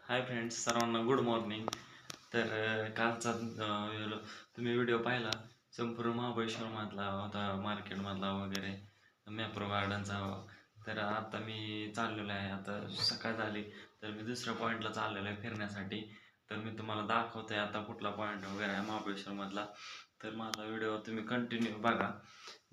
Hi friends, सर्वांना good morning. तर कालचा तुम्ही व्हिडिओ पाहिला संपूर्ण महाबळेश्वरमधला होता, मार्केटमधला वगैरे, मॅप्रो गार्डनचा. तर आता मी चाललेलो आहे, आता सकाळ झाली तर मी दुसऱ्या पॉईंटला चाललेलो आहे फिरण्यासाठी. तर मी तुम्हाला दाखवतोय आता कुठला पॉईंट वगैरे आहे महाबळेश्वरमधला. तर माझा व्हिडिओ तुम्ही कंटिन्यू बघा.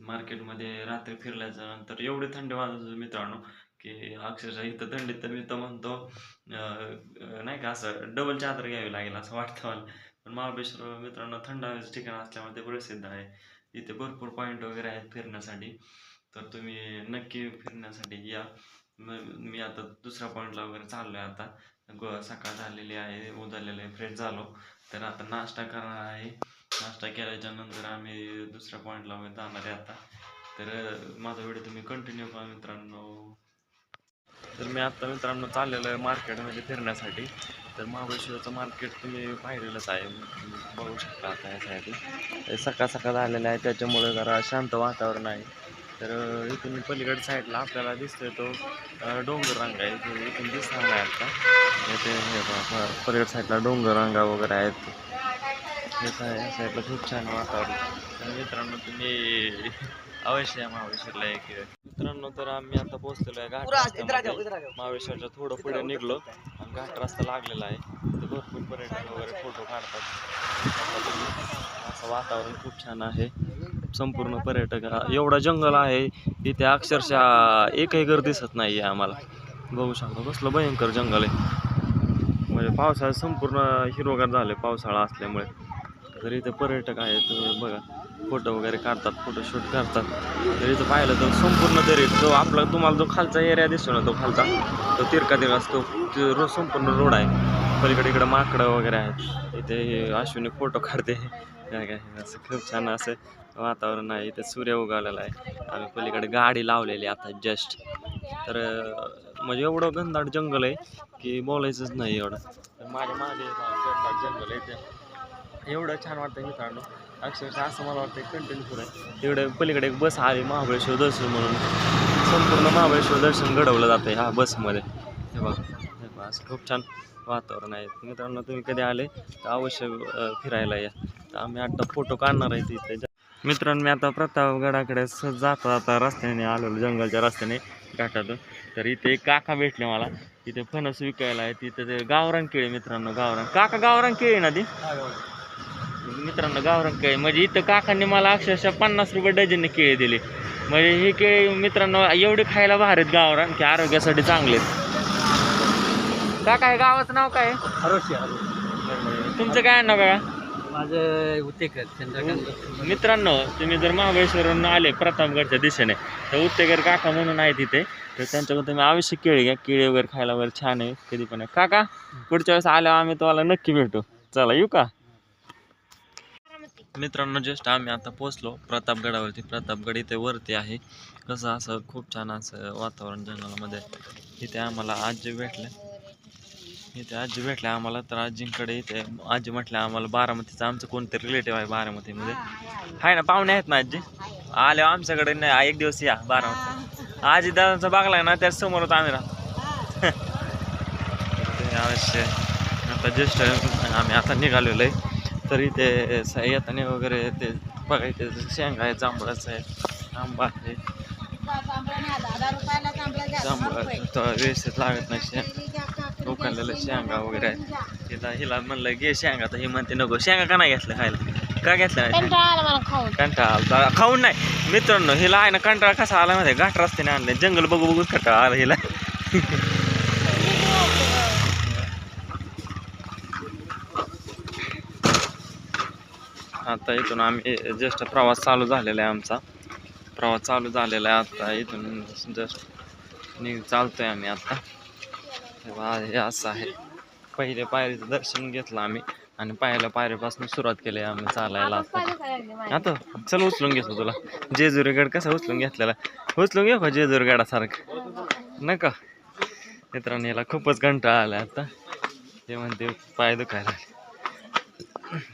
मार्केटमध्ये रात्री फिरल्याच्या नंतर एवढी थंडी वाजत होती मित्रांनो, की अक्षरशः इथं थंडीत तर मी तर म्हणतो नाही का असं डबल चादर घ्यावी लागेल असं वाटतं मला. पण महाबळेश्वर मित्रांनो थंड हवेचं ठिकाण असल्यामुळे ते प्रसिद्ध आहे. इथे भरपूर पॉईंट वगैरे आहेत फिरण्यासाठी, तर तुम्ही नक्की फिरण्यासाठी या. मी आता दुसऱ्या पॉईंटला वगैरे चाललो आहे. आता सकाळ झालेली आहे, उजाडलेलं आहे, फ्रेश झालो. तर आता नाश्ता करणार आहे. नाश्ता केल्याच्या नंतर आम्ही दुसऱ्या पॉईंटला वगैरे जाणार आहे आता. तर माझा व्हिडिओ तुम्ही कंटिन्यू करा मित्रांनो. तर मी आत्ता मित्रांनो चाललेलो आहे मार्केटमध्ये फिरण्यासाठी. तर महाबळेश्वरचं मार्केट तुम्ही पाहिलेलंच आहे, बघू शकता आता यासाठी. सकाळ सकाळ झालेलं आहे त्याच्यामुळे जरा शांत वातावरण आहे. तर इथून पलीकडे साईडला आपल्याला दिसतोय तो डोंगर रांग आहे, तो इथून दिसणार नाही आता. इथे पलीकडे साईडला डोंगर रांगा वगैरे आहेत. हे या साईडला खूप छान वातावरण. तर मित्रांनो तुम्ही अवश्य या महाबळेश्वरला एक मित्रांनो. तर आम्ही आता पोहोचलेलो आहे घाट रस्त्यामध्ये. महाबळेश्वरच्या थोडं पुढे निघलो आणि घाट रस्ता लागलेला आहे. तर भरपूर पर्यटक वगैरे फोटो काढतात. असं वातावरण खूप छान आहे. संपूर्ण पर्यटक, एवढं जंगल आहे इथे अक्षरशः एकही घर दिसत नाही आहे आम्हाला. बघू शकतो कसलं भयंकर जंगल आहे. म्हणजे पावसाळ्यात संपूर्ण हिरवगार झाले पावसाळा असल्यामुळे. तर इथे पर्यटक आहेत बघा, फोटो वगैरे काढतात, फोटोशूट करतात. तर इथं पाहिलं तर संपूर्ण दरी जो आपला तुम्हाला जो खालचा एरिया दिसतो ना, तो खालचा तो तिरका असतो, संपूर्ण रोड आहे. पलीकडे इकडं माकडं वगैरे आहेत. इथे अश्विनी फोटो काढते काय असं खूप छान असं वातावरण आहे. इथे सूर्य उगवलेला आहे. आम्ही पलीकडे गाडी लावलेली आता जस्ट. तर म्हणजे एवढं घनदाट जंगल आहे की बोलायचंच नाही एवढं. तर माझ्या मागे घनदाट जंगल आहे ते एवढं छान वाटतं मित्रांनो. अक्षरशः असं मला वाटतं कंटिन्यू पुढे तिकडे पलीकडे एक बस आली महाबळेश्वर दर्शन म्हणून. संपूर्ण महाबळेश्वर दर्शन घडवलं जातं ह्या बसमध्ये. हे बघा असं खूप छान वातावरण आहे मित्रांनो. तुम्ही कधी आले तर अवश्य फिरायला या. तर आम्ही आता फोटो काढणार आहे तिथे. मित्रांनो मी आता प्रतापगडाकडे जाता जाता रस्त्याने आलेलो, जंगलच्या रस्त्याने घाटातून. तर इथे एक काका भेटले मला. तिथे फणस विकायला आहे. तिथे ते गावरान केळी मित्रांनो, गावरान काका गावरान केळी ना ती मित्रांनो, गावरान केळी म्हणजे इथं काकांनी मला अक्षरशः 50 रुपये डझनने केळी दिली. म्हणजे हे केळी मित्रांनो एवढे खायला भारीत गावरान की आरोग्यासाठी चांगले. काका हे गावाचं नाव काय? तुमचं काय नाव का? माझं उत्तेकर. मित्रांनो तुम्ही जर महाबळेश्वरवरून आले प्रतापगडच्या दिशेने तर उत्तेकर काका म्हणून आहे तिथे. तर त्यांच्याकडून तुम्ही अवश्य केळी घ्या. केळी वगैरे खायला वगैरे छान आहे कधी पण. काका पुढच्या वेळेस आल्यावर आम्ही तुम्हाला नक्की भेटू. चला येऊ का मित्रांनो. जस्ट आम्ही आता पोचलो प्रतापगडावरती. प्रतापगड इथे वरती आहे. कसं असं खूप छान असं वातावरण जंगलामध्ये. इथे आम्हाला आजी भेटले आम्हाला. तर आजींकडे इथे आजी म्हटलं आम्हाला बारामतीचं आमचं कोणतरी रिलेटिव्ह आहे बारामतीमध्ये. आहे ना, पाहुणे आहेत ना आजी. आले आमच्याकडे नाही, एक दिवस या बारामती. आजी दादांचा बागला आहे ना, त्या समोरच आम्ही राहतो. अवश्य आता जस्ट आम्ही आता निघालेलो आहे. तर इथे येताना वगैरे ते बघा, इथे शेंगा आहे, जांभळाचं आहे, आंबा आहे. जांभळा व्यवस्थित लागत नाही, शेंगा उकडलेलं शेंगा वगैरे आहे. तिला हिला म्हणलं घे शेंगा, तर ही म्हणते नको. शेंगा का नाही घेतलं खायला? का घेतलं नाही? कंटाळा खाऊन नाही मित्रांनो. हिला आहे ना कंटाळा कसा आला माहिती, घाट रस्त्याने आणले, जंगल बघू बघूच कंटाळा आला हिला. आता इथून आम्ही जस्ट प्रवास चालू झालेला आहे. आमचा प्रवास चालू झालेला आहे आता. इथून जस्ट चालतोय आम्ही आता. हे असं आहे. पहिले पायरीचं दर्शन घेतलं आम्ही आणि पहिल्या पायरीपासून सुरुवात केली आम्ही चालायला. आता चल उचलून घेतो तुला. जेजुरीगड कसा उचलून घेतलेला, उचलून घेऊ का जेजुरीगडासारखं? नका मित्रांनो, याला खूपच कंटाळा आला आता. हे म्हणते पाय दुखायला.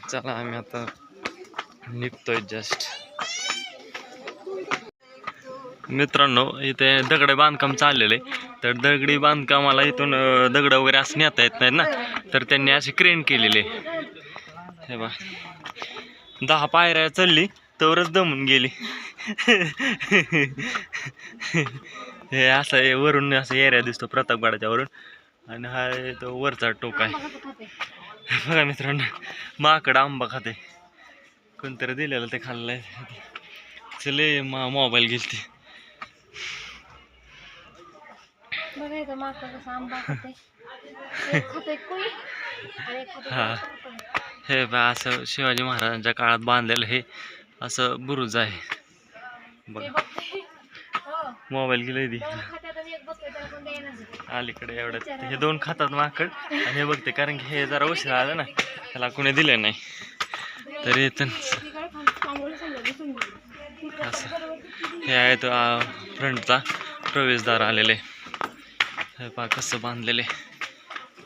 चला आम्ही आता निघतोय जस्ट. मित्रांनो इथे दगड बांधकाम चाललेले. तर दगडी बांधकामाला इथून दगड वगैरे असं नेता येत नाहीत ना, तर त्यांनी असे क्रेन केलेले. हे बा 10 पायऱ्या चढली तरच दमून गेली. हे असं वरून असं एरिया दिसतो प्रतापगडाच्या वरून, आणि हा तो वरचा टोक आहे. बघा मित्रांनो, माकड आंबा खाते, कोणतरी दिलेलं ते खाल्लंय. चले मोबाईल गेलती. हा हे बा असं शिवाजी महाराजांच्या काळात बांधलेलं हे असं बुरुज आहे. बघा मोबाईल गेले ती अलीकडे एवढ्यात. हे 2 खातात माकड, आणि हे बघते कारण की हे जरा उशीर आलं ना, त्याला कोणी दिले नाही. तर इथं असं हे आहे तो फ्रंटचा प्रवेशद्वार आलेले. हे पहा कसं बांधलेले,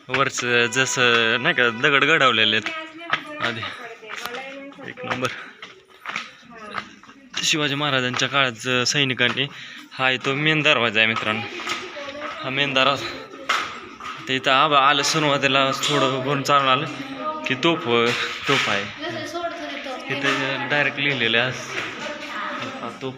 वरचं जसं नाही का दगड घडवलेले आहेत आधी. एक नंबर. शिवाजी महाराजांच्या काळात सैनिकांनी हा तो मेन दरवाजा आहे मित्रांनो. हा मेन दरवाजा ते इथं आलं सुरुवातीला थोडं भरून चालून आलं की तोफ आहे. इथं डायरेक्ट लिहिलेलं आहे तोफ.